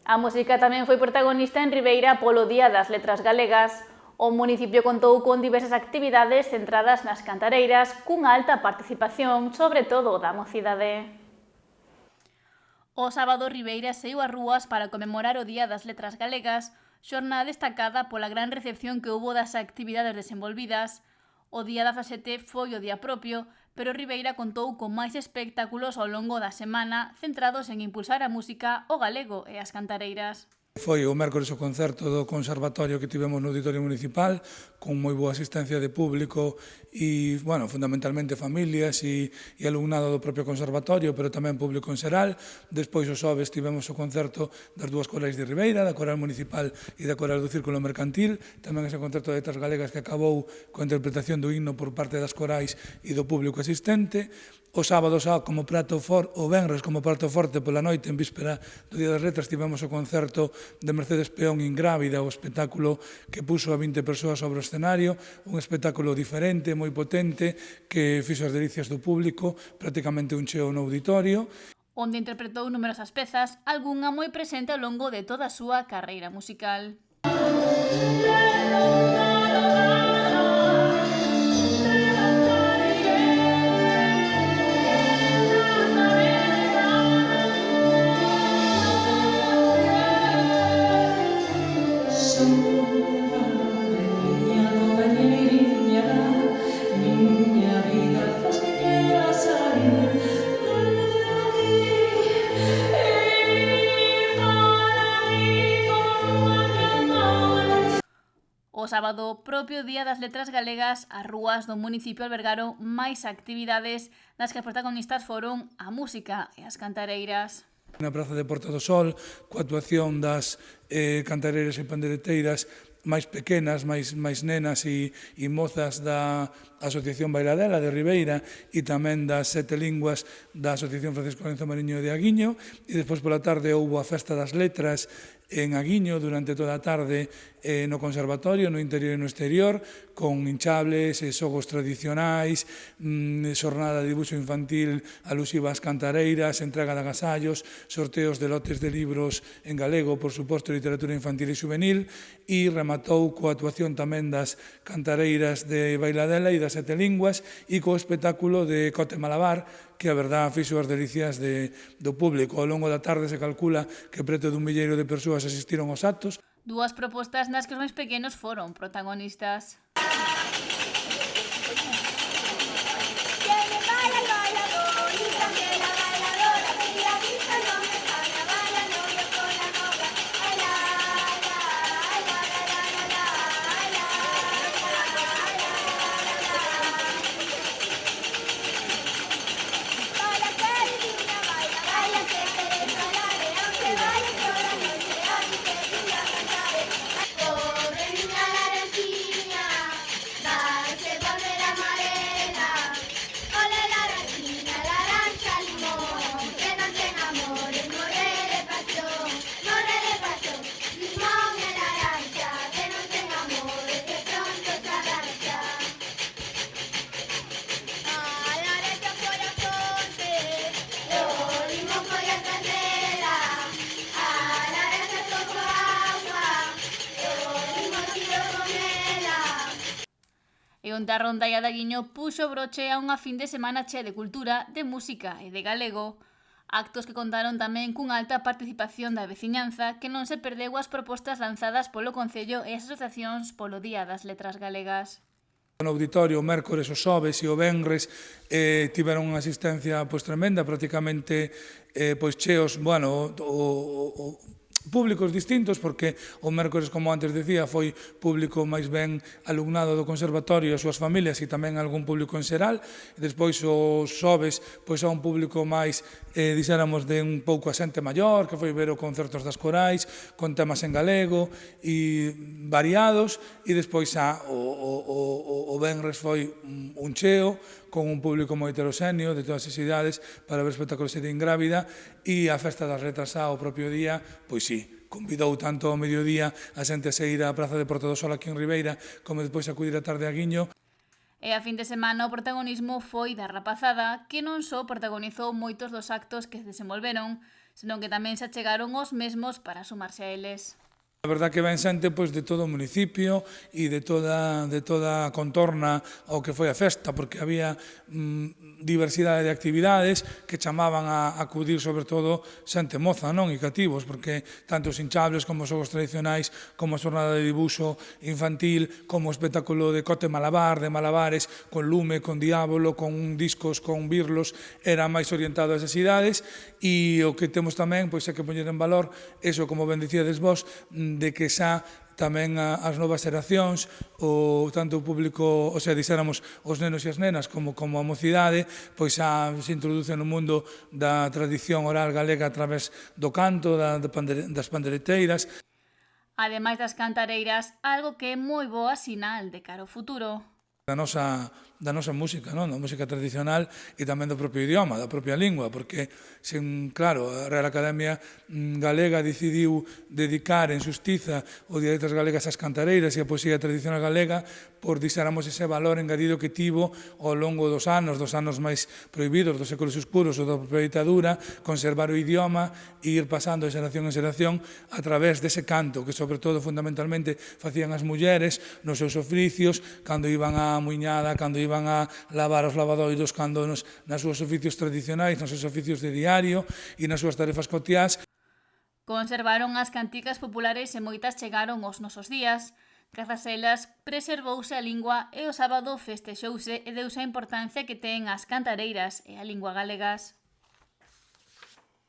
A música tamén foi protagonista en Ribeira polo Día das Letras Galegas. O municipio contou con diversas actividades centradas nas cantareiras, cunha alta participación, sobre todo da mocidade. O sábado Ribeira saiu ás rúas para conmemorar o Día das Letras Galegas, xornada destacada pola gran recepción que houbo das actividades desenvolvidas. O día 17 foi o día propio, pero Ribeira contou con máis espectáculos ao longo da semana centrados en impulsar a música, o galego e as cantareiras. Foi o mércores o concerto do Conservatorio que tivemos no Auditorio Municipal, con moi boa asistencia de público e, bueno, fundamentalmente familias e alumnado do propio Conservatorio, pero tamén público en xeral. Despois, o xoves, tivemos o concerto das dúas corais de Ribeira, da Coral Municipal e da Coral do Círculo Mercantil, tamén ese concerto de letras galegas que acabou coa interpretación do himno por parte das corais e do público asistente. O sábado xa como prato forte, o venres como prato forte pola noite, en víspera do Día das Letras, tivemos o concerto de Mercedes Peón Ingrávida, o espectáculo que puso a 20 persoas sobre o escenario, un espectáculo diferente, moi potente, que fixo as delicias do público, prácticamente un cheo no auditorio, onde interpretou numerosas pezas, algunha moi presente ao longo de toda a súa carreira musical. O sábado, propio Día das Letras Galegas, as rúas do municipio albergaron máis actividades nas que as protagonistas foron a música e as cantareiras. Na Praza de Porta do Sol, coa actuación das cantareiras e pandereteiras máis pequenas, máis nenas e mozas da Asociación Bailadela de Ribeira e tamén das Sete Linguas da Asociación Francisco Lorenzo Mariño de Aguiño, e despois pola tarde houbo a Festa das Letras en Aguiño durante toda a tarde no Conservatorio, no interior e no exterior, con hinchables, xogos tradicionais, xornada de dibuixo infantil alusiva ás cantareiras, entrega de agasallos, sorteos de lotes de libros en galego, por suposto, literatura infantil e juvenil, e rematou coa actuación tamén das cantareiras de Bailadela e das Sete Linguas e co espectáculo de Cote Malabar, que a verdad fixo as delicias do público. Ao longo da tarde se calcula que preto dun milleiro de persoas asistiron aos actos. Dúas propostas nas que os máis pequenos foron protagonistas. E onde a Rondaia de Aguiño puxo broche a unha fin de semana chea de cultura, de música e de galego. Actos que contaron tamén cunha alta participación da veciñanza que non se perdeu as propostas lanzadas polo Concello e as asociacións polo Día das Letras Galegas. No auditorio, o mércores, o xoves e o venres tiveron unha asistencia tremenda, prácticamente cheos, bueno, públicos distintos, porque o mércores, como antes decía, foi público máis ben alumnado do Conservatorio e as súas familias e tamén algún público en xeral. Despois os xoves a un público máis, dixéramos, de un pouco a xente maior, que foi ver os concertos das corais, con temas en galego e variados, e despois o venres foi un cheo, con un público moi heteroxéneo de todas as idades para ver espectáculos de Ingrávida, e a Festa das Letras o propio día, pois sí, convidou tanto ao mediodía a xente a ir á Praza de Porta do Sol aquí en Ribeira, como despois acudir a tarde a Aguiño. E a fin de semana o protagonismo foi da rapazada, que non só protagonizou moitos dos actos que se desenvolveron, senón que tamén se achegaron os mesmos para sumarse a eles. A verdad que ven xente pois, de todo o municipio e de toda a contorna ao que foi a festa, porque había diversidade de actividades que chamaban a acudir sobre todo xente moza, non? E cativos, porque tanto os hinchables como os xogos tradicionais, como a xornada de dibuixo infantil, como o espectáculo de cote malabar, de malabares, con lume, con diábolo, con discos, con birlos, era máis orientado a esas idades, e o que temos tamén pois, é que poñer en valor eso, como ben dicíades vos, de que xa tamén as novas xeracións, tanto o público, o sea, dixéramos, os nenos e as nenas como a mocidade, pois xa se introduce no mundo da tradición oral galega a través do canto, das pandereteiras. Ademais das cantareiras, algo que é moi boa sinal de cara ao futuro. Da nosa música, non? Da música tradicional e tamén do propio idioma, da propia lingua, porque, claro, a Real Academia Galega decidiu dedicar en xustiza o Día de Letras Galegas ás cantareiras e a poesía tradicional galega por, dixéramos, ese valor engadido que tivo ao longo dos anos máis prohibidos, dos séculos oscuros ou da propia ditadura, conservar o idioma e ir pasando de xeración en xeración a través dese canto que, sobre todo, fundamentalmente, facían as mulleres nos seus oficios, cando iban á muiñada, cando iban a lavar os lavadoiros, cando nos seus oficios tradicionais, nos seus oficios de diario e nas súas tarefas cotiás. Conservaron as canticas populares e moitas chegaron aos nosos días. Grazas a elas, preservouse a lingua e o sábado festexouse e deuse a importancia que ten as cantareiras e a lingua galegas.